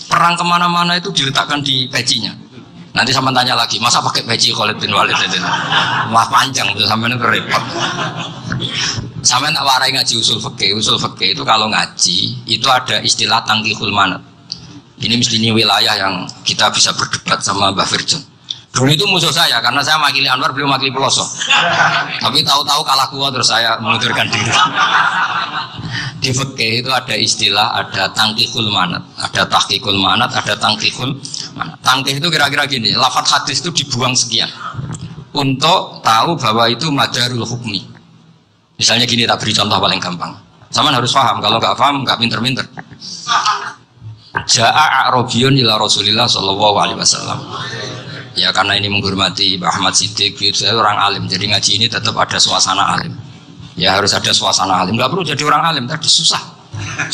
Perang kemana-mana itu diletakkan di pecinya. Nanti sama tanya lagi, masa pakai peci Khalid bin Walid itu? Wah panjang, itu sampai itu repot. Sampai tak warai ngaji usul fikih. Usul fikih itu kalau ngaji itu ada istilah tangkihul manat. Ini mesti ini wilayah yang kita bisa berdebat sama Mbah Firjon. Dulu itu musuh saya karena saya makili Anwar, beliau makili Peloso. Tapi tahu-tahu kalah kuat terus saya mengundurkan diri. Di fikih itu ada istilah, ada tangkihul manat, ada tahqiqul manat, ada tangkihul manat. Tangkih itu kira-kira gini, lafadz hadis itu dibuang sekian untuk tahu bahwa itu madarul hukmi. Misalnya gini, tak beri contoh paling gampang. Sama harus paham, kalau nggak paham nggak pinter-pinter. Ja'a A'rabiyun ila Rasulillah sallallahu alaihi wasallam. Ya karena ini menghormati Mbah Ahmad Siddiq, saya orang alim, jadi ngaji ini tetap ada suasana alim. Ya harus ada suasana alim, nggak perlu jadi orang alim, tadi susah.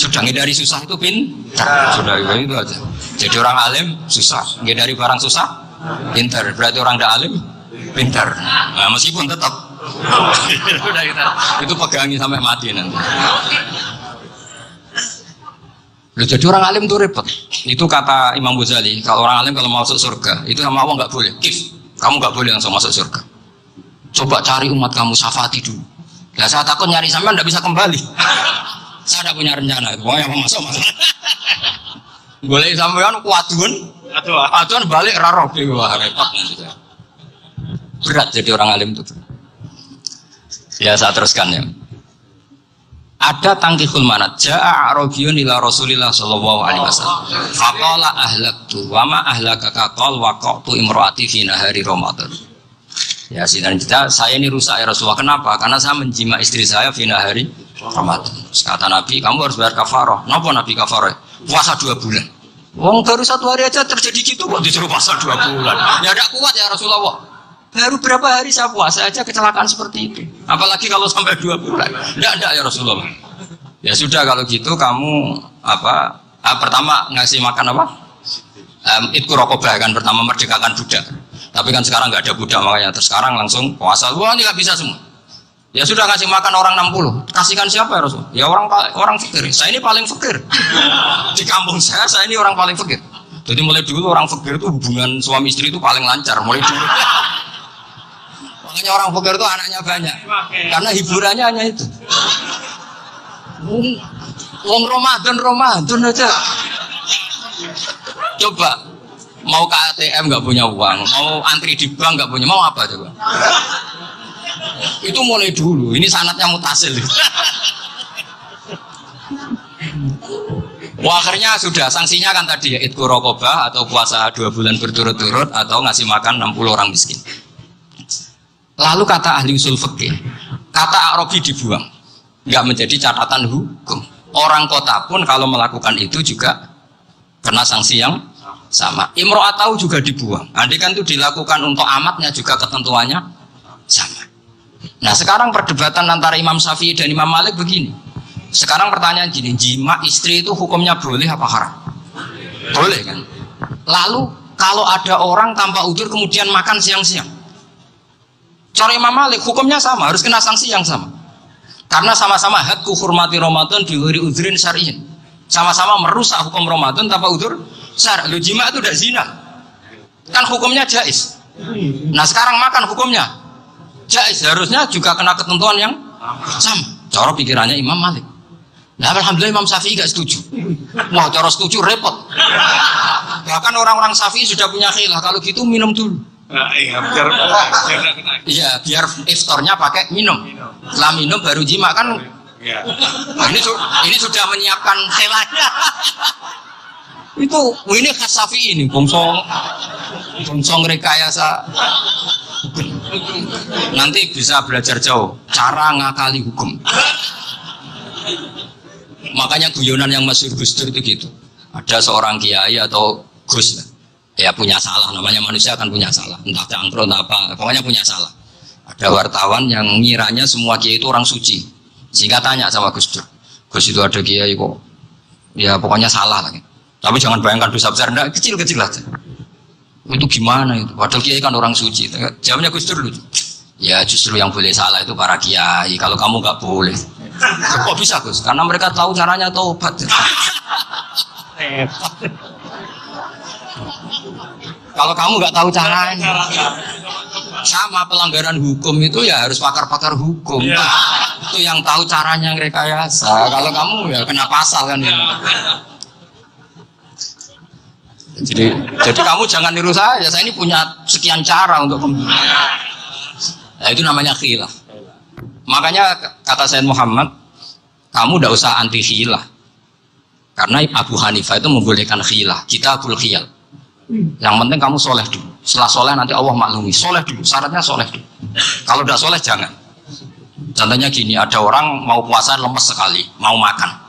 Sudah ngedari susah itu pintar, sudah itu aja. Jadi orang alim susah, ngedari barang susah, pintar. Berarti orang tidak alim, pintar. Nah, meskipun tetap, itu pegangi sampai mati nanti. Loh, jadi orang alim itu repot. Itu kata Imam Ghazali, kalau orang alim kalau mau masuk surga, itu sama Allah nggak boleh. Kif, kamu nggak boleh langsung masuk surga. Coba cari umat kamu, syafati dulu. Nah, saya takut nyari sampean nggak bisa kembali. Saya ada punya rencana, pokoknya mau masuk. Boleh sampean kuatun, atuan balik raro, wah repot nanti. Berat jadi orang alim itu. Ya saya teruskan ya. Ada tangkihul manat. Ja'a A'rabiyun ila Rasulillah sallallahu alaihi wasallam. Faqala ahlaktu wa ma ahlakaka qal waqa'tu imraati fi nahari Ramadan. Ya sinan kita, saya ini rusak ya Rasulullah. Kenapa? Karena saya menjima istri saya fi nahari Ramadan. Kata Nabi, kamu harus bayar kafarah. Napa Nabi kafarah? Puasa 2 bulan. Wong baru 1 hari aja terjadi gitu kok disuruh puasa 2 bulan. Ya tidak kuat ya Rasulullah. Baru berapa hari saya puasa aja kecelakaan seperti itu. Apalagi kalau sampai 2 bulan. Tidak ya Rasulullah. Ya sudah kalau gitu kamu pertama ngasih makan apa? Itku rokobah kan, pertama merdekakan budak. Tapi kan sekarang nggak ada budak makanya. Terus sekarang langsung puasa. Wah ini nggak bisa semua. Ya sudah kasih makan orang 60. Kasihkan siapa ya Rasul? Ya orang fakir. Saya ini paling fakir. Di kampung saya ini orang paling fakir. Jadi mulai dulu orang fakir itu hubungan suami istri itu paling lancar. Mulai dulu. Makanya orang fakir itu anaknya banyak. Karena hiburannya hanya itu. Wong Ramadan aja. Coba mau ke ATM nggak punya uang, mau antri di bank nggak punya, mau apa coba? Itu mulai dulu. Ini sanatnya mutasil. Wah, akhirnya sudah sanksinya kan tadi ya, itku rokobah atau puasa 2 bulan berturut-turut atau ngasih makan 60 orang miskin. Lalu kata ahli usul fikih, kata A'rabi dibuang, nggak menjadi catatan hukum. Orang kota pun kalau melakukan itu juga kena sanksi yang sama. Imro'atau juga dibuang. Andai kan itu dilakukan untuk amatnya juga ketentuannya sama. Nah sekarang perdebatan antara Imam Syafi'i dan Imam Malik begini. Sekarang pertanyaan gini, jima istri itu hukumnya boleh apa haram? Boleh kan? Lalu kalau ada orang tanpa udzur kemudian makan siang-siang, cara Imam Malik hukumnya sama, harus kena sanksi yang sama. Karena sama-sama hakku hurmati Ramadan diwiri udzrin syar'iyyin. Sama-sama merusak hukum Ramadan tanpa udzur syar'. Lu jima itu udah zina. Kan hukumnya jais. Nah, sekarang makan hukumnya jais, harusnya juga kena ketentuan yang sama. Cara pikirannya Imam Malik. Nah, alhamdulillah Imam Syafi'i gak setuju. Wah, cara setuju repot. Bahkan orang-orang Syafi'i sudah punya khilaf, kalau gitu minum dulu. Iya, biar iftarnya pakai minum. Setelah minum baru jima kan. Nah, ini sudah menyiapkan khilafnya. Ini khas Syafi'i ini, bongsong rekayasa. Nanti bisa belajar jauh cara ngakali hukum. Makanya guyonan yang masyhur Gus Dur itu gitu. Ada seorang kiai atau Gus lah, ya punya salah, namanya manusia kan punya salah, entah cangkrut entah apa, pokoknya punya salah. Ada wartawan yang ngiranya semua kiai itu orang suci, sehingga tanya sama Gus Dur, Gus itu ada kiai kok, ya pokoknya salah lagi. Tapi jangan bayangkan dosa besar, enggak, kecil-kecil aja. Itu gimana itu? Padahal kiai kan orang suci. Jawabnya Gus Dur lucu. Ya justru yang boleh salah itu para kiai. Kalau kamu nggak boleh. Kok bisa Gus? Karena mereka tahu caranya taubat. Kalau kamu nggak tahu caranya, sama pelanggaran hukum itu ya harus pakar-pakar hukum. Itu yang tahu caranya rekayasa. Kalau kamu ya kena pasal kan. Jadi kamu jangan niru saya. Saya ini punya sekian cara untuk nah, itu namanya khilaf. Makanya kata Sayyid Muhammad, kamu tidak usah anti khilaf. Karena Abu Hanifah itu membolehkan khilaf. Kita abul khiyal. Yang penting kamu soleh dulu. Setelah soleh nanti Allah maklumi. Soleh dulu, syaratnya soleh dulu. Kalau udah soleh jangan. Contohnya gini, ada orang mau puasa lemes sekali, mau makan.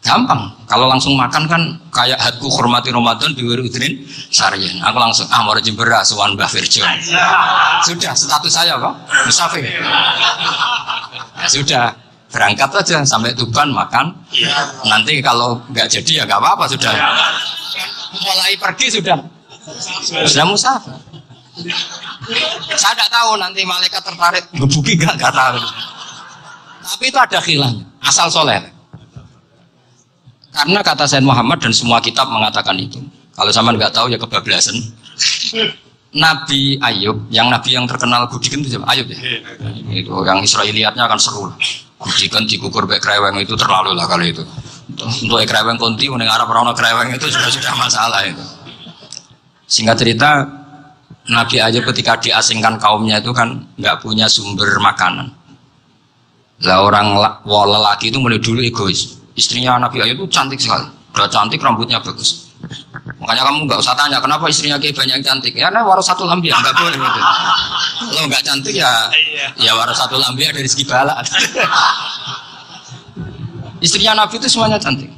Gampang. Kalau langsung makan kan kayak hadku hormati Ramadan biwiri udrin syarian. Aku langsung mau rejim beras wan Mbah Firjo. Sudah status saya kok musafir. Ya sudah, berangkat aja sampai Tuban makan. Nanti kalau nggak jadi ya nggak apa-apa sudah. Mulai pergi sudah musafir. Saya tidak tahu nanti malaikat tertarik gebuki nggak tahu. Tapi itu ada khilafnya. Asal soleh. Karena kata Sayyid Muhammad dan semua kitab mengatakan itu. Kalau sama nggak tahu ya kebablasan. Nabi Ayub, yang nabi yang terkenal Gudikan itu siapa? Ayub ya. Itu yang Israiliyatnya akan seru. Gudikan dikukur baik kreweng itu terlalu lah kalau itu. Untuk kreweng konti, uning Arab orang kreweng itu sudah masalah itu. Singkat cerita, Nabi Ayub ketika diasingkan kaumnya itu kan nggak punya sumber makanan. Lah orang lelaki itu mulai dulu egois. Istrinya Nabi Ayub itu cantik sekali, udah cantik, rambutnya bagus. Makanya kamu nggak usah tanya kenapa istrinya kayak banyak yang cantik. Ya, nah warasatul anbiya nggak boleh gitu. Kalau nggak cantik ya warasatul anbiya dari segi bala. Istrinya Nabi itu semuanya cantik.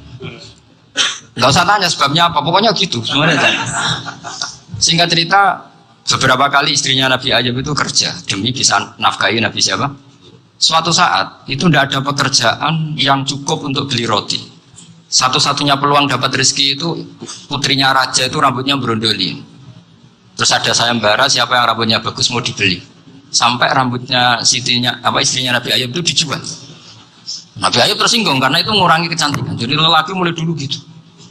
Nggak usah tanya sebabnya apa, pokoknya gitu, semuanya cantik. Singkat cerita, beberapa kali istrinya Nabi Ayub itu kerja demi bisa nafkahi Nabi siapa? Suatu saat itu tidak ada pekerjaan yang cukup untuk beli roti. Satu-satunya peluang dapat rezeki itu putrinya raja itu rambutnya berondolin. Terus ada sayembara siapa yang rambutnya bagus mau dibeli. Sampai rambutnya istrinya Nabi Ayub itu dijual. Nabi Ayub tersinggung karena itu mengurangi kecantikan. Jadi lelaki mulai dulu gitu.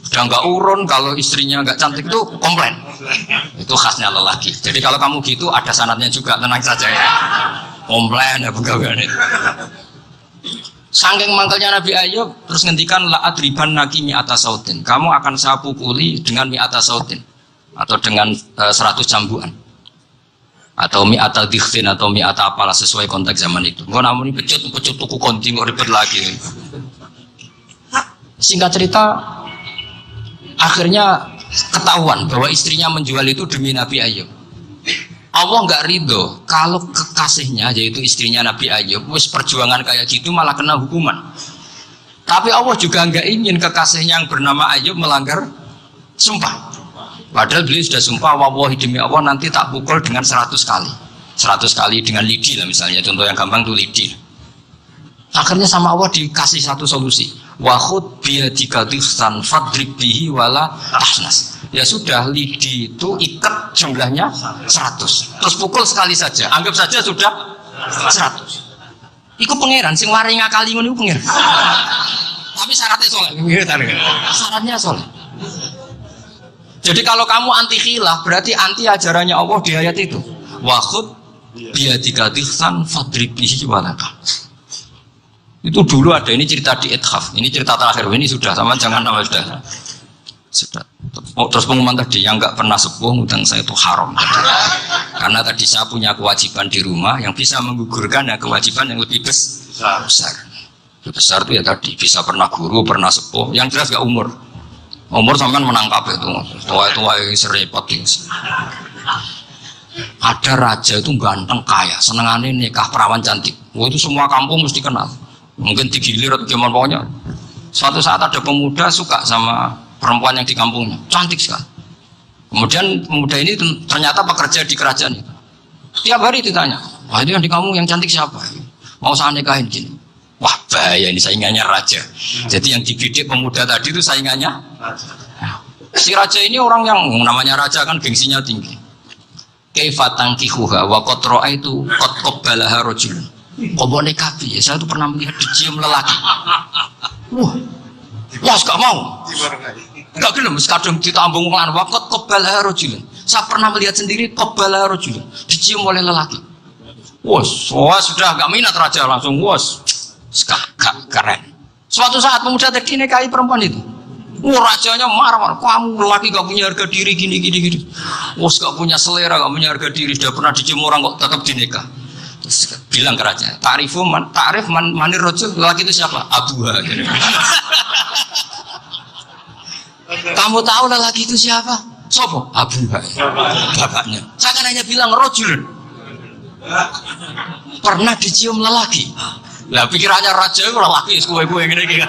Udah nggak urun kalau istrinya nggak cantik itu komplain. Itu khasnya lelaki. Jadi kalau kamu gitu ada sanadnya juga, tenang saja ya. Komplain ya pegawaian itu. Saking mangkalnya Nabi Ayub terus ngendikan la adriban naki mi'ata sautin. Kamu akan saya pukuli dengan mi'ata sautin atau dengan 100 cambukan. Atau mi'ata dikhtin atau mi'ata apalah sesuai konteks zaman itu. Engko namun pecut tuku konti kok ribet lagi. Singkat cerita akhirnya ketahuan bahwa istrinya menjual itu demi Nabi Ayub. Allah nggak ridho kalau kekasihnya yaitu istrinya Nabi Ayub wis perjuangan kayak gitu malah kena hukuman. Tapi Allah juga nggak ingin kekasihnya yang bernama Ayub melanggar sumpah. Padahal beliau sudah sumpah wallahi demi Allah nanti tak pukul dengan 100 kali. 100 kali dengan lidi lah misalnya, contoh yang gampang tuh lidi. Akhirnya sama Allah dikasih satu solusi. Wa khud biyadika dhifsan fadrib bihi wala tahnas. Ya sudah, lidi itu ikat jumlahnya 100. Terus pukul sekali saja. Anggap saja sudah 100. Iku pangeran sing wari ngakali ngono iku pangeran. Tapi syaratnya soleh. Syaratnya soleh. Jadi kalau kamu anti khilaf berarti anti ajarannya Allah di ayat itu. Wa khud biyadika dhifsan fadrib bihi wala tahnas. Itu dulu ada, ini cerita di Ithaf, ini cerita terakhir, ini sudah sama jangan nama sudah. Terus pengumuman tadi yang nggak pernah sepuh ngutang saya itu haram. Karena tadi saya punya kewajiban di rumah yang bisa menggugurkan ya kewajiban yang lebih besar. Lebih besar itu ya tadi bisa pernah guru, pernah sepuh, yang jelas gak umur. Umur sampai menangkap itu, tua-tua yang serepot itu. Ada raja itu ganteng kaya, senengannya nikah perawan cantik. Wah itu semua kampung mesti kenal. Mungkin digilir atau gimana pokoknya. Suatu saat ada pemuda suka sama perempuan yang di kampungnya, cantik sekali. Kemudian pemuda ini ternyata pekerja di kerajaan itu. Tiap hari ditanya, Wah itu yang di kamu yang cantik siapa? Mau saya nikahin gini. Wah bahaya ini saingannya raja. Jadi yang dibidik pemuda tadi itu saingannya. Si raja ini orang yang namanya raja kan gengsinya tinggi. Kaifa tankihuha wa qad ra'aitu qad qabbalaha rajulun. Kok nikahi ya? Saya tuh pernah melihat dicium lelaki. Wah, gak mau. Gak gelem kadang ditambung lan wa qad qabbalaha rajulun. Saya pernah melihat sendiri qabbalaha rajulun. Dicium oleh lelaki. Wah, sudah gak minat raja langsung gak keren. Suatu saat pemuda tadi nikahi perempuan itu. Rajanya marah-marah. Kamu laki gak punya harga diri gini. Gak punya selera, gak punya harga diri. Sudah pernah dicium orang kok tetap dinikah. Terus bilang ke raja, ta'rif manir rajul, laki itu siapa? Abuha. Kamu tahu lelaki itu siapa? Sopo? Abuha. Bapaknya. Saya kan hanya bilang rajul. Pernah dicium lelaki. Lah pikirannya raja itu lelaki kue-kue gini.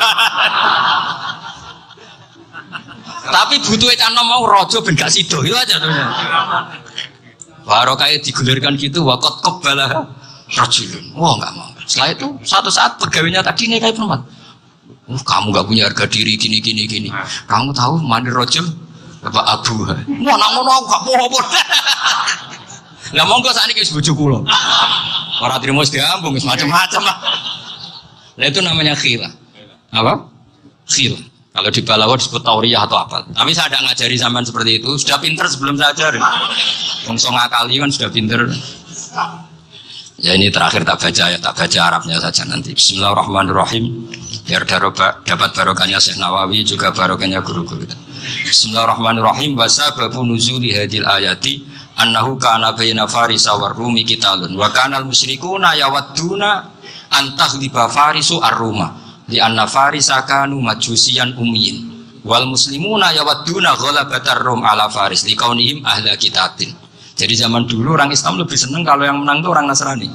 Tapi butuh etan mau rojo ben gak sido itu aja tuh. Baru kayak digulirkan gitu wakot kebalah rajulun. Wah nggak mau. Setelah itu satu saat pegawainya tadi nih kayak perempuan. Kamu gak punya harga diri gini. Kamu tahu mandi rojul apa abu? Wah namun aku gak mau. Lah monggo sakniki wis bojo kula. Ora trimo wis diambung wis macam-macam lah. Nah itu namanya khila. Apa? Khila. Kalau di Balawa disebut tauriyah atau apa. Tapi saya tidak ngajari sampean seperti itu. Sudah pinter sebelum saya ajarin. Wong ngakali kan sudah pinter. Ya ini terakhir tak baca Arabnya saja nanti. Bismillahirrahmanirrahim. Biar dapat barokahnya Syekh Nawawi juga barokahnya guru-guru. Bismillahirrahmanirrahim. Wasababu nuzuli hadil ayati annahu kana baina farisa war rumi qitalun wa kana al musyrikuuna yawadduna antahliba farisu ar-ruma li anna farisa kanu majusiyan ummiyin wal muslimuna yawadduna ghalabatar rum ala faris li kaunihim ahla kitabin. Jadi zaman dulu orang Islam lebih senang kalau yang menang itu orang Nasrani.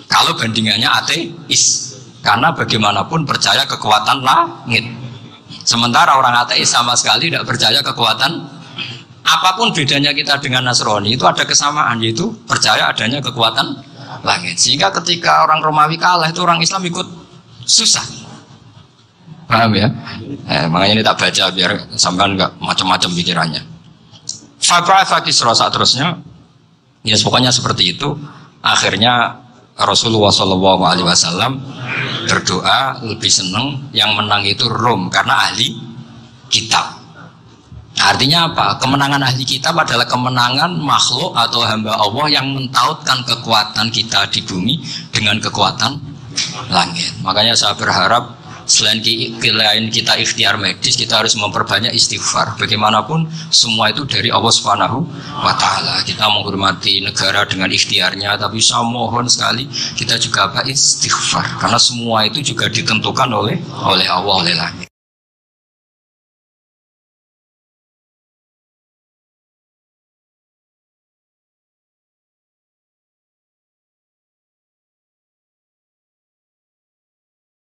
Kalau bandingannya ateis, karena bagaimanapun percaya kekuatan langit. Sementara orang ateis sama sekali tidak percaya kekuatan. Apapun bedanya kita dengan Nasrani itu ada kesamaan, yaitu percaya adanya kekuatan langit. Sehingga ketika orang Romawi kalah itu orang Islam ikut susah. Paham ya? Makanya ini tak baca biar sampean nggak macam-macam pikirannya. Fabra Kisra saat terusnya, ya pokoknya seperti itu. Akhirnya Rasulullah SAW berdoa lebih senang yang menang itu Rom karena ahli kitab. Artinya apa? Kemenangan ahli kitab adalah kemenangan makhluk atau hamba Allah yang mentautkan kekuatan kita di bumi dengan kekuatan langit. Makanya saya berharap selain kita ikhtiar medis, kita harus memperbanyak istighfar. Bagaimanapun semua itu dari Allah Subhanahu wa Ta'ala. Kita menghormati negara dengan ikhtiarnya, tapi saya mohon sekali kita juga istighfar, karena semua itu juga ditentukan oleh Allah, oleh langit.